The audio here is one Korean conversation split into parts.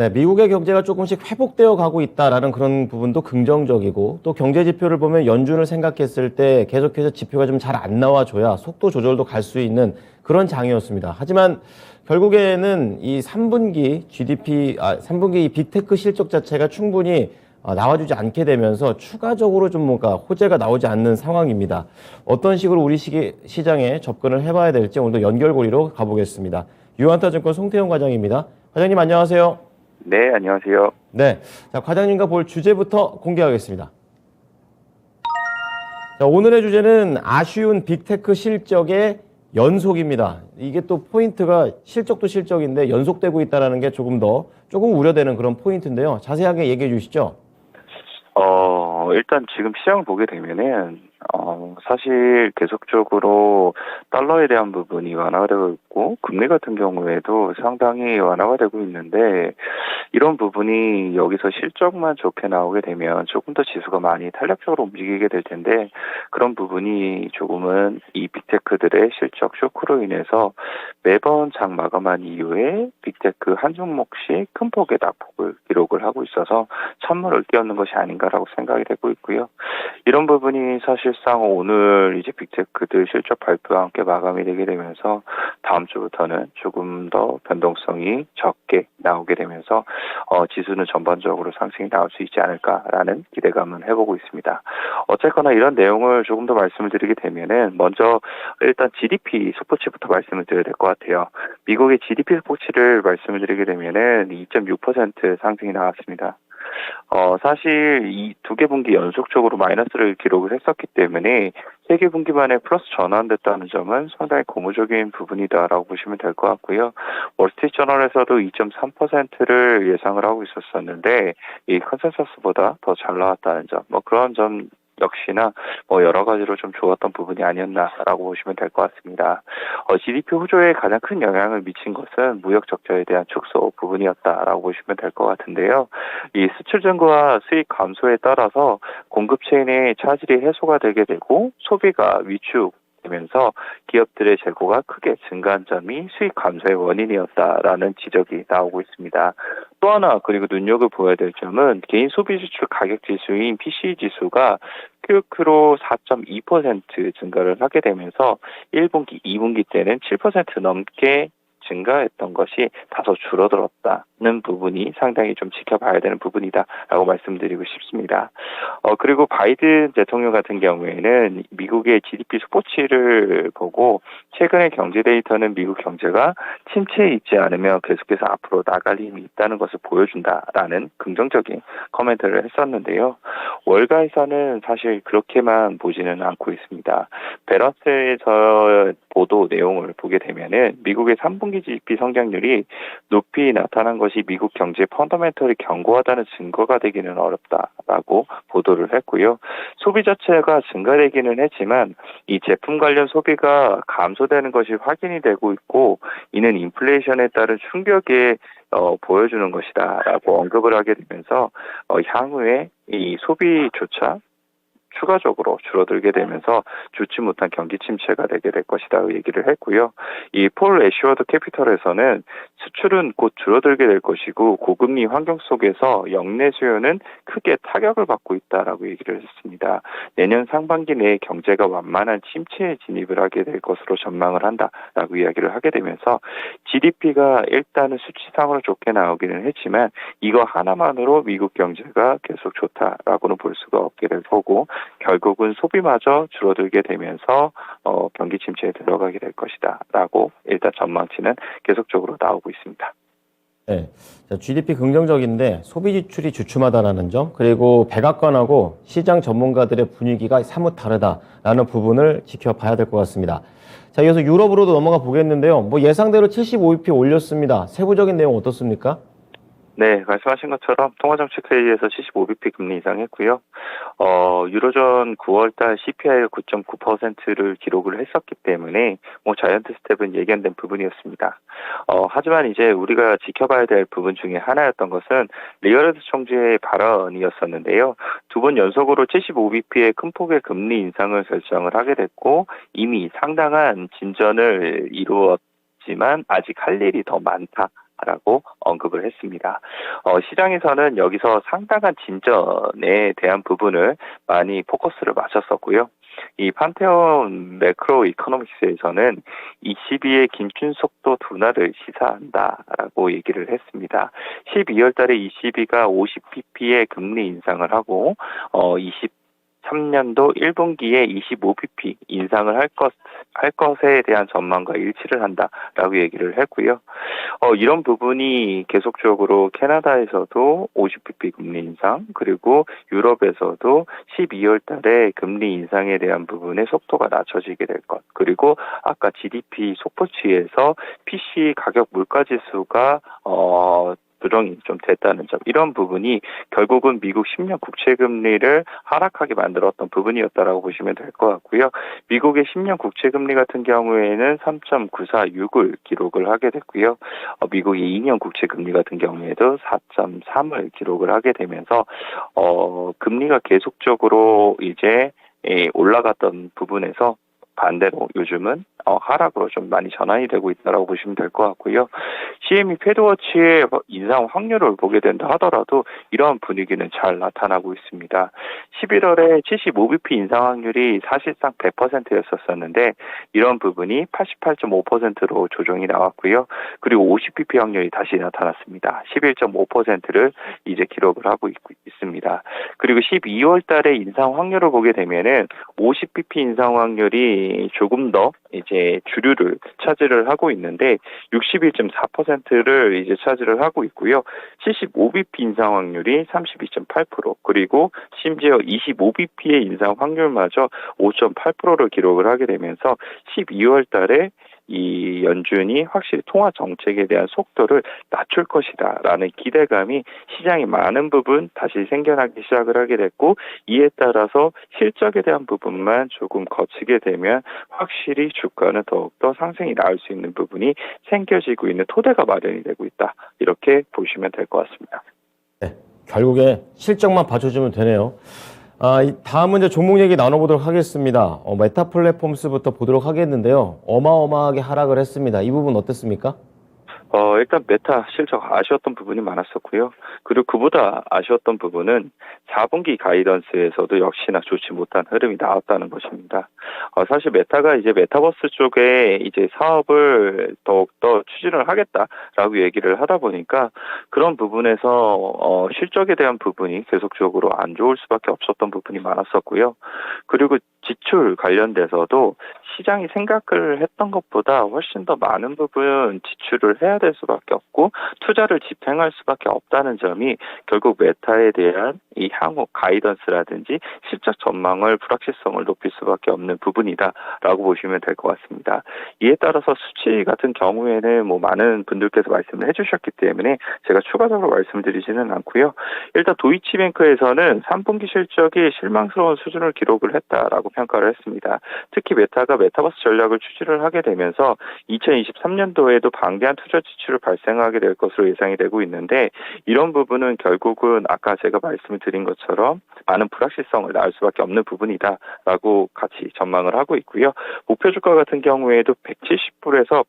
네, 미국의 경제가 조금씩 회복되어 가고 있다라는 그런 부분도 긍정적이고 또 경제 지표를 보면 연준을 생각했을 때 계속해서 지표가 좀 잘 안 나와줘야 속도 조절도 갈 수 있는 그런 장이었습니다. 하지만 결국에는 이 3분기 GDP, 3분기 이 빅테크 실적 자체가 충분히 나와주지 않게 되면서 추가적으로 좀 뭔가 호재가 나오지 않는 상황입니다. 어떤 식으로 우리 시장에 접근을 해봐야 될지 오늘도 연결고리로 가보겠습니다. 유한타증권 송태용 과장입니다. 과장님 안녕하세요. 네, 안녕하세요. 네, 자, 과장님과 볼 주제부터 공개하겠습니다. 자, 오늘의 주제는 아쉬운 빅테크 실적의 연속입니다. 이게 또 포인트가 실적도 실적인데 연속되고 있다는 게 조금 우려되는 그런 포인트인데요. 자세하게 얘기해 주시죠. 일단 지금 시장을 보게 되면은, 사실 계속적으로 달러에 대한 부분이 완화가 되고 있고, 금리 같은 경우에도 상당히 완화가 되고 있는데, 이런 부분이 여기서 실적만 좋게 나오게 되면 조금 더 지수가 많이 탄력적으로 움직이게 될 텐데, 그런 부분이 조금은 이 빅테크들의 실적 쇼크로 인해서 매번 장 마감한 이후에 빅테크 한 종목씩 큰 폭의 낙폭을 기록을 하고 있어서 찬물을 끼얹는 것이 아닌가라고 생각이 되고 있고요. 이런 부분이 사실상 오늘 이제 빅테크들 실적 발표와 함께 마감이 되게 되면서 다음 주부터는 조금 더 변동성이 적게 나오게 되면서 지수는 전반적으로 상승이 나올 수 있지 않을까라는 기대감은 해보고 있습니다. 어쨌거나 이런 내용을 조금 더 말씀을 드리게 되면은 먼저 일단 GDP 속보치부터 말씀을 드려야 될 것 같아요. 미국의 GDP 속보치를 말씀을 드리게 되면은 2.6% 상승이 나왔습니다. 사실 이 두 개 분기 연속적으로 마이너스를 기록을 했었기 때문에 세 개 분기 만에 플러스 전환됐다는 점은 상당히 고무적인 부분이다라고 보시면 될 것 같고요. 월스트리트저널에서도 2.3%를 예상을 하고 있었었는데 이 컨센서스보다 더 잘 나왔다는 점, 그런 점 역시나 여러 가지로 좀 좋았던 부분이 아니었나라고 보시면 될 것 같습니다. GDP 호조에 가장 큰 영향을 미친 것은 무역 적자에 대한 축소 부분이었다라고 보시면 될 것 같은데요. 이 수출 증가와 수익 감소에 따라서 공급 체인의 차질이 해소가 되게 되고 소비가 위축되면서 기업들의 재고가 크게 증가한 점이 수익 감소의 원인이었다라는 지적이 나오고 있습니다. 또 하나 그리고 눈여겨보아야 될 점은 개인 소비 지출 가격 지수인 PCE 지수가 QQ로 4.2% 증가를 하게 되면서 1분기, 2분기 때는 7% 넘게 증가했던 것이 다소 줄어들었다는 부분이 상당히 좀 지켜봐야 되는 부분이다라고 말씀드리고 싶습니다. 그리고 바이든 대통령 같은 경우에는 미국의 GDP 속보치를 보고 최근의 경제 데이터는 미국 경제가 침체에 있지 않으며 계속해서 앞으로 나갈 힘이 있다는 것을 보여준다라는 긍정적인 코멘트를 했었는데요. 월가에서는 사실 그렇게만 보지는 않고 있습니다. 베러스에서 보도 내용을 보게 되면은 미국의 3분기 GDP 성장률이 높이 나타난 것이 미국 경제 펀더멘털이 견고하다는 증거가 되기는 어렵다라고 보도를 했고요. 소비 자체가 증가되기는 했지만 이 제품 관련 소비가 감소되는 것이 확인이 되고 있고 이는 인플레이션에 따른 충격에 보여주는 것이다라고 언급을 하게 되면서 향후에 이 소비조차 추가적으로 줄어들게 되면서 좋지 못한 경기 침체가 되게 될 것이다 얘기를 했고요. 이 폴 애슈워드 캐피털에서는 수출은 곧 줄어들게 될 것이고 고금리 환경 속에서 역내 수요는 크게 타격을 받고 있다라고 얘기를 했습니다. 내년 상반기 내에 경제가 완만한 침체에 진입을 하게 될 것으로 전망을 한다라고 이야기를 하게 되면서 GDP가 일단은 수치상으로 좋게 나오기는 했지만 이거 하나만으로 미국 경제가 계속 좋다라고는 볼 수가 없게 될 거고 결국은 소비마저 줄어들게 되면서 경기 침체에 들어가게 될 것이다라고 일단 전망치는 계속적으로 나오고 있습니다. 네, 자, GDP 긍정적인데 소비 지출이 주춤하다라는 점, 그리고 백악관하고 시장 전문가들의 분위기가 사뭇 다르다라는 부분을 지켜봐야 될 것 같습니다. 자, 이어서 유럽으로도 넘어가 보겠는데요. 예상대로 75bp 올렸습니다. 세부적인 내용 어떻습니까? 네, 말씀하신 것처럼 통화정책회의에서 75bp 금리 인상했고요. 유로존 9월달 CPI가 9.9%를 기록을 했었기 때문에 자이언트 스텝은 예견된 부분이었습니다. 하지만 이제 우리가 지켜봐야 될 부분 중에 하나였던 것은 리어레드 총재의 발언이었었는데요. 두 번 연속으로 75bp의 큰 폭의 금리 인상을 결정을 하게 됐고 이미 상당한 진전을 이루었지만 아직 할 일이 더 많다. 있다라고 언급을 했습니다. 시장에서는 여기서 상당한 진전에 대한 부분을 많이 포커스를 맞췄었고요. 이 판테온 매크로 이코노믹스에서는 22의 긴축 속도 둔화를 시사한다라고 얘기를 했습니다. 12월 달에 22가 50pp의 금리 인상을 하고 23년도 1분기에 25pp 인상을 할 것에 대한 전망과 일치를 한다라고 얘기를 했고요. 이런 부분이 계속적으로 캐나다에서도 50pp 금리 인상, 그리고 유럽에서도 12월 달에 금리 인상에 대한 부분의 속도가 낮춰지게 될 것, 그리고 아까 GDP 속보치에서 PC 가격 물가지수가 조정이 좀 됐다는 점, 이런 부분이 결국은 미국 10년 국채금리를 하락하게 만들었던 부분이었다라고 보시면 될 것 같고요. 미국의 10년 국채금리 같은 경우에는 3.946을 기록을 하게 됐고요. 미국의 2년 국채금리 같은 경우에도 4.3을 기록을 하게 되면서 금리가 계속적으로 이제 올라갔던 부분에서 반대로 요즘은 하락으로 좀 많이 전환이 되고 있다고 보시면 될 것 같고요. CME 패드워치의 인상 확률을 보게 된다 하더라도 이러한 분위기는 잘 나타나고 있습니다. 11월에 75bp 인상 확률이 사실상 100%였었는데 이런 부분이 88.5%로 조정이 나왔고요. 그리고 50bp 확률이 다시 나타났습니다. 11.5%를 이제 기록을 하고 있습니다. 그리고 12월 달에 인상 확률을 보게 되면은 50bp 인상 확률이 조금 더 이제 주류를 차지를 하고 있는데 61.4%를 이제 차지를 하고 있고요. 75bp 인상 확률이 32.8%, 그리고 심지어 25bp의 인상 확률마저 5.8%를 기록을 하게 되면서 12월 달에 이 연준이 확실히 통화 정책에 대한 속도를 낮출 것이다라는 기대감이 시장이 많은 부분 다시 생겨나기 시작을 하게 됐고, 이에 따라서 실적에 대한 부분만 조금 거치게 되면 확실히 주가는 더욱더 상승이 나올 수 있는 부분이 생겨지고 있는 토대가 마련이 되고 있다, 이렇게 보시면 될 것 같습니다. 네, 결국에 실적만 받쳐주면 되네요. 다음은 이제 종목 얘기 나눠보도록 하겠습니다. 메타 플랫폼스부터 보도록 하겠는데요. 어마어마하게 하락을 했습니다. 이 부분 어땠습니까? 일단 메타 실적 아쉬웠던 부분이 많았었고요. 그리고 그보다 아쉬웠던 부분은 4분기 가이던스에서도 역시나 좋지 못한 흐름이 나왔다는 것입니다. 사실 메타가 이제 메타버스 쪽에 이제 사업을 더욱더 추진을 하겠다라고 얘기를 하다 보니까 그런 부분에서 실적에 대한 부분이 계속적으로 안 좋을 수밖에 없었던 부분이 많았었고요. 그리고 지출 관련돼서도 시장이 생각을 했던 것보다 훨씬 더 많은 부분 지출을 해야 될 수밖에 없고 투자를 집행할 수밖에 없다는 점이 결국 메타에 대한 이 향후 가이던스라든지 실적 전망을 불확실성을 높일 수밖에 없는 부분이다라고 보시면 될 것 같습니다. 이에 따라서 수치 같은 경우에는 많은 분들께서 말씀을 해주셨기 때문에 제가 추가적으로 말씀드리지는 않고요. 일단 도이치뱅크에서는 3분기 실적이 실망스러운 수준을 기록을 했다라고 평가를 했습니다. 특히 메타가 메타버스 전략을 추진을 하게 되면서 2023년도에도 방대한 투자 지출을 발생하게 될 것으로 예상이 되고 있는데, 이런 부분은 결국은 아까 제가 말씀을 드린 것처럼 많은 불확실성을 낳을 수밖에 없는 부분이다라고 같이 전망을 하고 있고요. 목표 주가 같은 경우에도 170불에서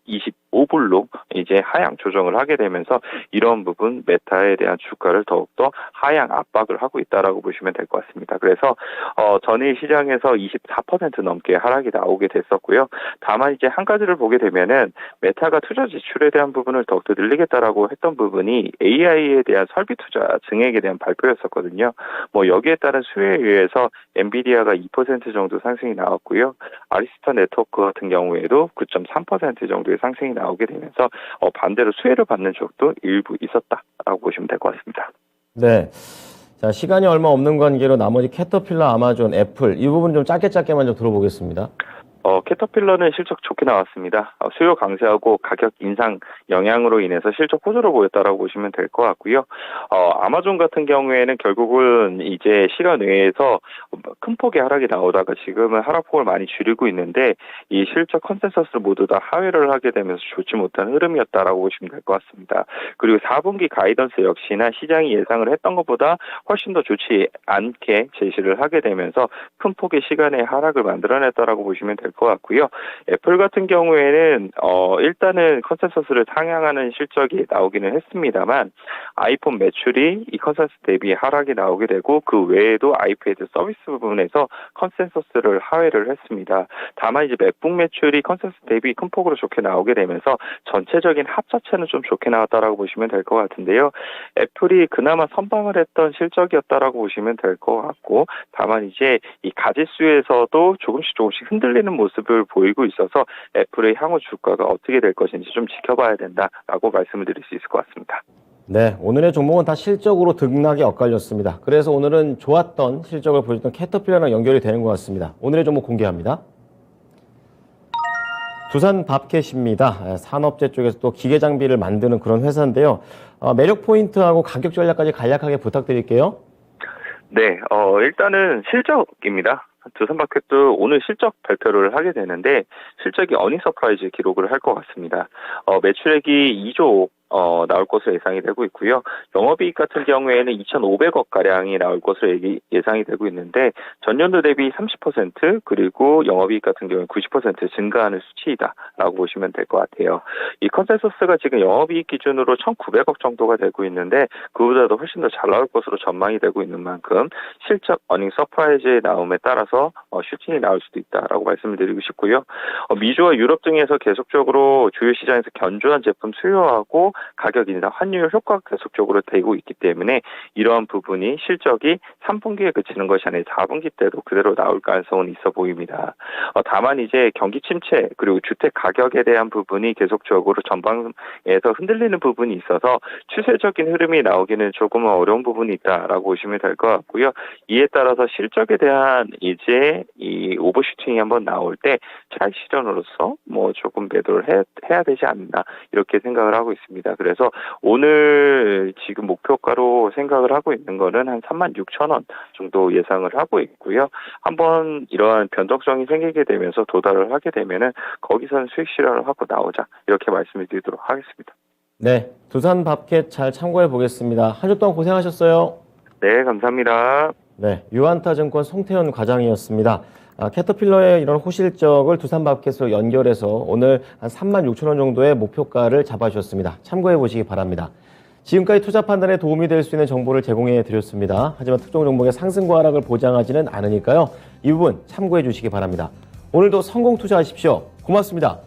125불로 이제 하향 조정을 하게 되면서 이런 부분 메타에 대한 주가를 더욱더 하향 압박을 하고 있다라고 보시면 될 것 같습니다. 그래서 전일 시장에서 24% 넘게 하락이 나오게 됐었고요. 다만 이제 한 가지를 보게 되면은 메타가 투자 지출에 대한 부분을 더욱더 늘리겠다라고 했던 부분이 AI에 대한 설비 투자 증액에 대한 발표였었거든요. 여기에 따른 수혜에 의해서 엔비디아가 2% 정도 상승이 나왔고요. 아리스타 네트워크 같은 경우에도 9.3% 정도의 상승이 나오게 되면서 반대로 수혜를 받는 쪽도 일부 있었다라고 보시면 될 것 같습니다. 네. 자, 시간이 얼마 없는 관계로 나머지 캐터필러, 아마존, 애플 이 부분 좀 짧게만 좀 들어보겠습니다. 캐터필러는 실적 좋게 나왔습니다. 수요 강세하고 가격 인상 영향으로 인해서 실적 호조로 보였다라고 보시면 될 것 같고요. 아마존 같은 경우에는 결국은 이제 시간 외에서 큰 폭의 하락이 나오다가 지금은 하락폭을 많이 줄이고 있는데 이 실적 컨센서스를 모두 다 하회를 하게 되면서 좋지 못한 흐름이었다라고 보시면 될 것 같습니다. 그리고 4분기 가이던스 역시나 시장이 예상을 했던 것보다 훨씬 더 좋지 않게 제시를 하게 되면서 큰 폭의 시간의 하락을 만들어냈다라고 보시면 될 것 같고요. 애플 같은 경우에는 일단은 컨센서스를 상향하는 실적이 나오기는 했습니다만 아이폰 매출이 이 컨센서스 대비 하락이 나오게 되고 그 외에도 아이패드 서비스 부분에서 컨센서스를 하회를 했습니다. 다만 이제 맥북 매출이 컨센서스 대비 큰 폭으로 좋게 나오게 되면서 전체적인 합 자체는 좀 좋게 나왔다라고 보시면 될 것 같은데요. 애플이 그나마 선방을 했던 실적이었다라고 보시면 될 것 같고 다만 이제 이 가지수에서도 조금씩 흔들리는 모습을 보이고 있어서 애플의 향후 주가가 어떻게 될 것인지 좀 지켜봐야 된다라고 말씀을 드릴 수 있을 것 같습니다. 네, 오늘의 종목은 다 실적으로 등락에 엇갈렸습니다. 그래서 오늘은 좋았던 실적을 보여줬던 캐터필러랑 연결이 되는 것 같습니다. 오늘의 종목 공개합니다. 두산밥켓입니다. 산업재 쪽에서 또 기계 장비를 만드는 그런 회사인데요. 매력 포인트하고 가격 전략까지 간략하게 부탁드릴게요. 네, 일단은 실적입니다. 두산마켓도 오늘 실적 발표를 하게 되는데 실적이 어닝 서프라이즈 기록을 할 것 같습니다. 매출액이 2조 나올 것으로 예상이 되고 있고요. 영업이익 같은 경우에는 2,500억 가량이 나올 것으로 예상이 되고 있는데 전년도 대비 30% 그리고 영업이익 같은 경우는 90% 증가하는 수치이다라고 보시면 될 것 같아요. 이 컨센서스가 지금 영업이익 기준으로 1,900억 정도가 되고 있는데 그보다도 훨씬 더 잘 나올 것으로 전망이 되고 있는 만큼 실적 어닝 서프라이즈의 나옴에 따라서 슈팅이 나올 수도 있다라고 말씀을 드리고 싶고요. 미주와 유럽 등에서 계속적으로 주요 시장에서 견조한 제품 수요하고 가격 인상, 환율 효과가 계속적으로 되고 있기 때문에 이러한 부분이 실적이 3분기에 그치는 것이 아니라 4분기 때도 그대로 나올 가능성은 있어 보입니다. 다만 이제 경기 침체 그리고 주택 가격에 대한 부분이 계속적으로 전방에서 흔들리는 부분이 있어서 추세적인 흐름이 나오기는 조금은 어려운 부분이 있다라고 보시면 될 것 같고요. 이에 따라서 실적에 대한 이제 이 오버슈팅이 한번 나올 때 차익 실현으로서 뭐 조금 매도를 해야 되지 않나 이렇게 생각을 하고 있습니다. 그래서 오늘 지금 목표가로 생각을 하고 있는 거는 한 36,000원 정도 예상을 하고 있고요. 한번 이러한 변동성이 생기게 되면서 도달을 하게 되면은 거기서는 수익 실현을 하고 나오자 이렇게 말씀을 드리도록 하겠습니다. 네, 두산밥켓 잘 참고해 보겠습니다. 한 주 동안 고생하셨어요. 네, 감사합니다. 네, 유안타증권 송태현 과장이었습니다. 캐터필러의 이런 호실적을 두산밥켓으로 연결해서 오늘 한 36,000원 정도의 목표가를 잡아주셨습니다. 참고해 보시기 바랍니다. 지금까지 투자 판단에 도움이 될 수 있는 정보를 제공해 드렸습니다. 하지만 특정 종목의 상승과 하락을 보장하지는 않으니까요. 이 부분 참고해 주시기 바랍니다. 오늘도 성공 투자하십시오. 고맙습니다.